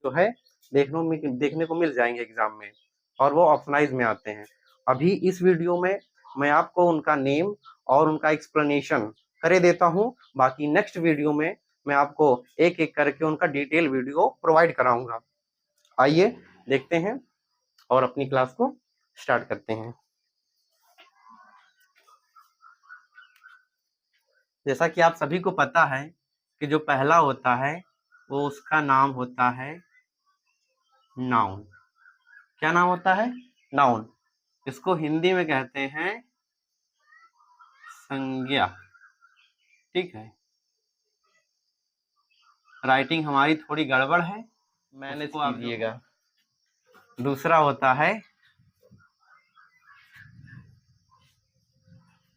जो है देखने को मिल जाएंगे एग्जाम में, और वो ऑप्शनाइज में आते हैं। अभी इस वीडियो में मैं आपको उनका नेम और उनका एक्सप्लेनेशन करे देता हूँ, बाकी नेक्स्ट वीडियो में मैं आपको एक एक करके उनका डिटेल वीडियो प्रोवाइड कराऊंगा। आइए देखते हैं और अपनी क्लास को स्टार्ट करते हैं। जैसा कि आप सभी को पता है कि जो पहला होता है वो उसका नाम होता है नाउन। क्या नाम होता है? नाउन। इसको हिंदी में कहते हैं संज्ञा। ठीक है, राइटिंग हमारी थोड़ी गड़बड़ है, मैनेज कीजिएगा। दूसरा होता है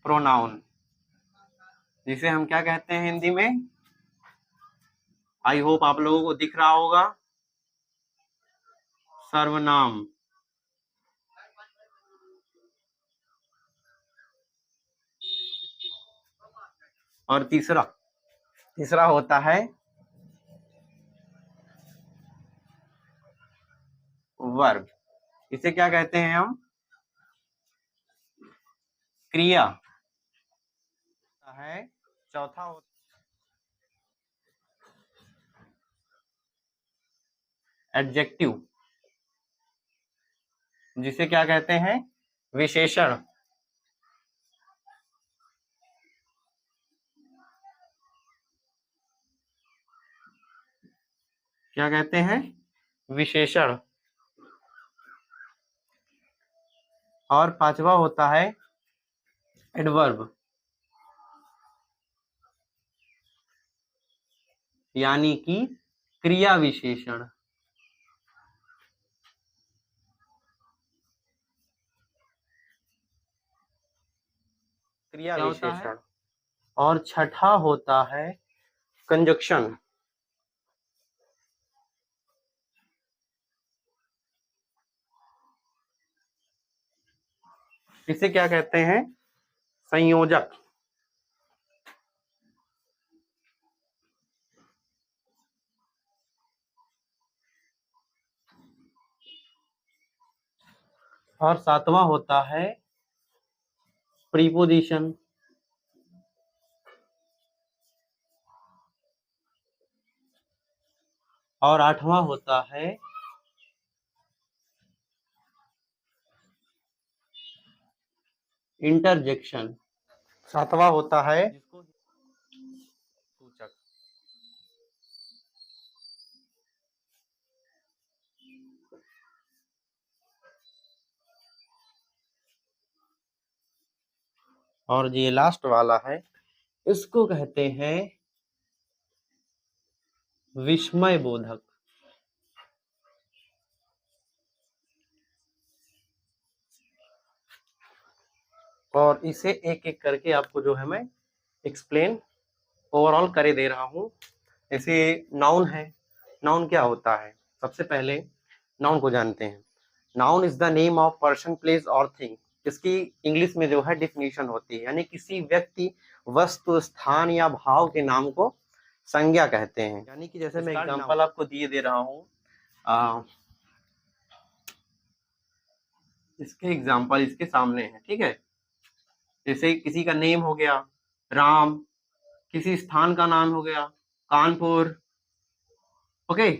प्रोनाउन, जिसे हम क्या कहते हैं हिंदी में? आई होप आप लोगों को दिख रहा होगा, सर्वनाम। और तीसरा होता है वर्ब। इसे क्या कहते हैं हम? क्रिया है। चौथा होता एडजेक्टिव, जिसे क्या कहते हैं? विशेषण। क्या कहते हैं? विशेषण। और पांचवा होता है एडवर्ब, यानी कि क्रिया विशेषण। क्रिया विशेषण। और छठा होता है कंजक्शन। इसे क्या कहते हैं? संयोजक। और सातवां होता है प्रीपोजिशन। और आठवां होता है इंटरजेक्शन। सातवां होता है सूचक। और ये लास्ट वाला है, इसको कहते हैं विस्मय बोधक। और इसे एक एक करके आपको जो है मैं एक्सप्लेन ओवरऑल करे दे रहा हूँ। जैसे नाउन है, नाउन क्या होता है? सबसे पहले नाउन को जानते हैं। Noun is the name of person, place और थिंग। इसकी इंग्लिश में जो है डिफिनीशन होती है, यानी किसी व्यक्ति, वस्तु, स्थान या भाव के नाम को संज्ञा कहते हैं। यानी कि जैसे मैं एग्जांपल आपको दिए दे रहा हूँ, इसके एग्जांपल इसके सामने है। ठीक है, जैसे किसी का नेम हो गया राम, किसी स्थान का नाम हो गया कानपुर, ओके,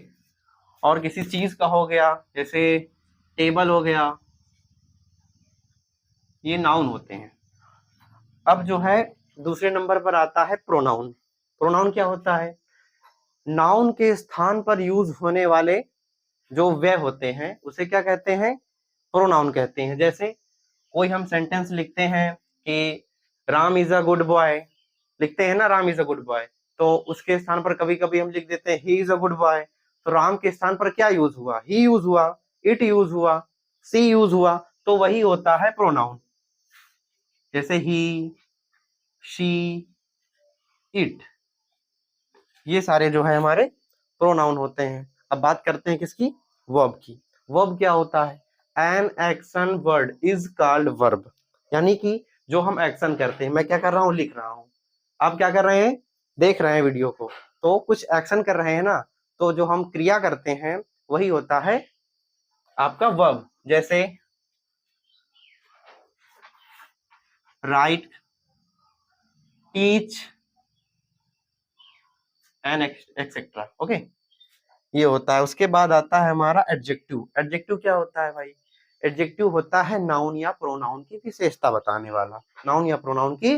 और किसी चीज का हो गया जैसे टेबल हो गया, ये नाउन होते हैं। अब जो है दूसरे नंबर पर आता है प्रोनाउन। प्रोनाउन क्या होता है? नाउन के स्थान पर यूज होने वाले जो वे होते हैं उसे क्या कहते हैं? प्रोनाउन कहते हैं। जैसे कोई हम सेंटेंस लिखते हैं कि Ram is a good boy, लिखते हैं ना Ram is a good boy, तो उसके स्थान पर कभी कभी हम लिख देते हैं he is a good boy. तो राम के स्थान पर क्या यूज हुआ? ही यूज हुआ, इट यूज हुआ, सी यूज हुआ, तो वही होता है प्रोनाउन। जैसे ही, शी, इट, ये सारे जो है हमारे प्रोनाउन होते हैं। अब बात करते हैं किसकी? वर्ब की। वर्ब क्या होता है? An action word is called verb, यानी कि जो हम एक्शन करते हैं। मैं क्या कर रहा हूँ? लिख रहा हूँ। आप क्या कर रहे हैं? देख रहे हैं वीडियो को, तो कुछ एक्शन कर रहे हैं ना, तो जो हम क्रिया करते हैं वही होता है आपका वर्ब। जैसे right, teach and etcetera. Okay, ये होता है। उसके बाद आता है हमारा एडजेक्टिव। एडजेक्टिव क्या होता है भाई? एडजेक्टिव होता है नाउन या प्रोनाउन की विशेषता बताने वाला। नाउन या प्रोनाउन की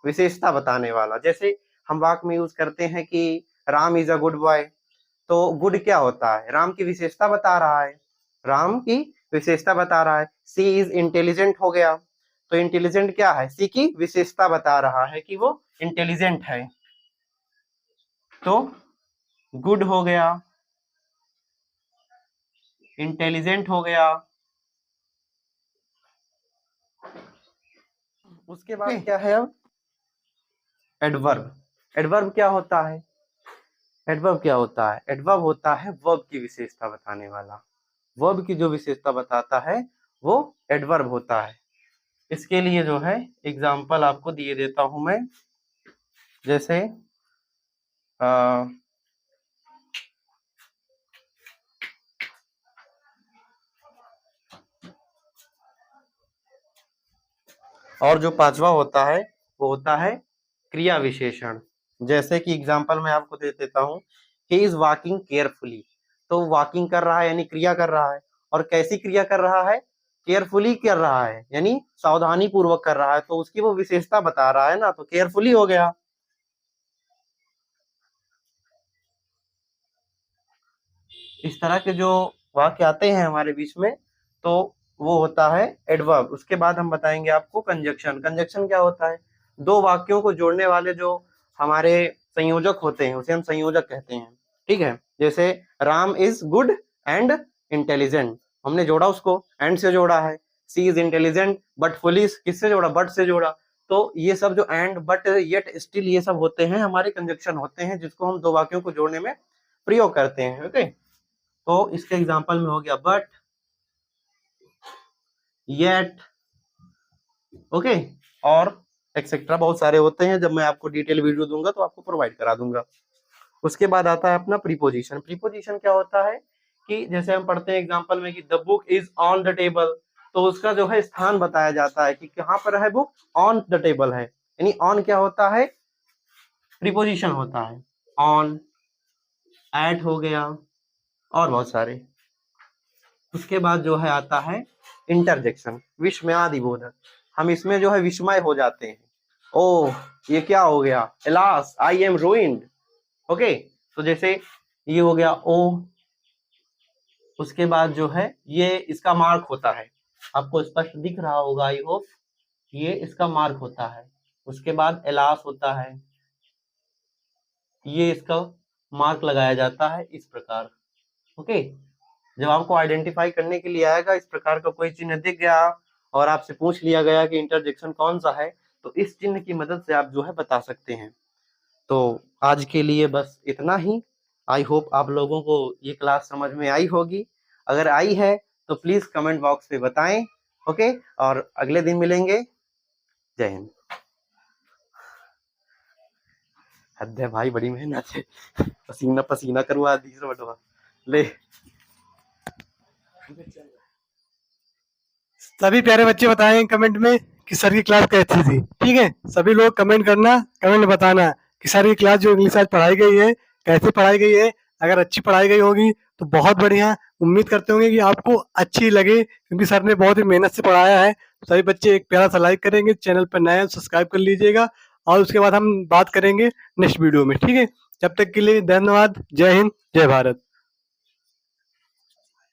विशेषता बताने वाला। जैसे हम वाक्य में यूज करते हैं कि Ram is a good boy, तो गुड क्या होता है? राम की विशेषता बता रहा है, राम की विशेषता बता रहा है। सी इज इंटेलिजेंट हो गया, तो इंटेलिजेंट क्या है? सी की विशेषता बता रहा है कि वो इंटेलिजेंट है, तो गुड हो गया, इंटेलिजेंट हो गया। उसके बाद क्या है अब? एडवर्ब। एडवर्ब क्या होता है? एडवर्ब क्या होता है? एडवर्ब होता है वर्ब की विशेषता बताने वाला। वर्ब की जो विशेषता बताता है वो एडवर्ब होता है। इसके लिए जो है एग्जाम्पल आपको दिए देता हूं मैं। जैसे और जो पांचवा होता है वो होता है क्रिया विशेषण। जैसे कि एग्जाम्पल मैं आपको दे देता हूँ, ही इज वॉकिंग केयरफुली, तो वॉकिंग कर रहा है यानी क्रिया कर रहा है। और कैसी क्रिया कर रहा है? केयरफुली कर रहा है, यानी सावधानी पूर्वक कर रहा है, तो उसकी वो विशेषता बता रहा है ना, तो केयरफुली हो गया। इस तरह के जो वाक्य आते हैं हमारे बीच में, तो वो होता है एडवर्ब। उसके बाद हम बताएंगे आपको कंजक्शन। कंजक्शन क्या होता है? दो वाक्यों को जोड़ने वाले जो हमारे संयोजक होते हैं उसे हम संयोजक कहते हैं। ठीक है, जैसे Ram is good and intelligent, हमने जोड़ा उसको, एंड से जोड़ा है। सी इज इंटेलिजेंट बट फुलिश, किससे जोड़ा? बट से जोड़ा। तो ये सब जो एंड, बट, येट, स्टिल, ये सब होते हैं हमारे कंजक्शन होते हैं, जिसको हम दो वाक्यों को जोड़ने में प्रयोग करते हैं। ओके, तो इसके एग्जांपल में हो गया बट, येट, ओके, और एक्सेट्रा बहुत सारे होते हैं। जब मैं आपको डिटेल वीडियो दूंगा तो आपको प्रोवाइड करा दूंगा। उसके बाद आता है अपना प्रीपोजिशन। प्रीपोजिशन क्या होता है कि जैसे हम पढ़ते हैं एग्जांपल में कि the book is on the table, तो उसका जो है स्थान बताया जाता है कि कहाँ पर है बुक, ऑन द टेबल है। यानी ऑन क्या होता है? प्रीपोजिशन होता है। ऑन, एट हो गया, और बहुत सारे। उसके बाद जो है आता है इंटरजेक्शन, विस्मयादि बोधक। हम इसमें जो है विस्मय हो जाते हैं, ओह ये क्या हो गया, alas I am ruined. Okay, तो जैसे ये हो गया ओ, उसके बाद जो है ये इसका मार्क होता है, आपको स्पष्ट दिख रहा होगा आई होप, ये इसका मार्क होता है। उसके बाद एलास होता है, ये इसका मार्क लगाया जाता है इस प्रकार। ओके, जब आपको आइडेंटिफाई करने के लिए आएगा, इस प्रकार का कोई चिन्ह दिख गया और आपसे पूछ लिया गया कि इंटरजेक्शन कौन सा है, तो इस चिन्ह की मदद से आप जो है बता सकते हैं। तो आज के लिए बस इतना ही। आई होप आप लोगों को ये क्लास समझ में आई होगी। अगर आई है तो प्लीज कमेंट बॉक्स पे बताएं। ओके, और अगले दिन मिलेंगे। जय हिंद। हद है भाई, बड़ी मेहनत है, पसीना पसीना करवा दी बटवा ले। सभी प्यारे बच्चे बताएं कमेंट में कि सर की क्लास कैसी थी। ठीक है, सभी लोग कमेंट करना, कमेंट में बताना कि सर की क्लास जो इंग्लिश आज पढ़ाई गई है कैसे पढ़ाई गई है। अगर अच्छी पढ़ाई गई होगी तो बहुत बढ़िया, उम्मीद करते होंगे कि आपको अच्छी लगे, क्योंकि सर ने बहुत ही मेहनत से पढ़ाया है। सभी बच्चे एक प्यारा सा लाइक करेंगे, चैनल पर नया सब्सक्राइब कर लीजिएगा, और उसके बाद हम बात करेंगे नेक्स्ट वीडियो में। ठीक है, जब तक के लिए धन्यवाद। जय हिंद, जय भारत।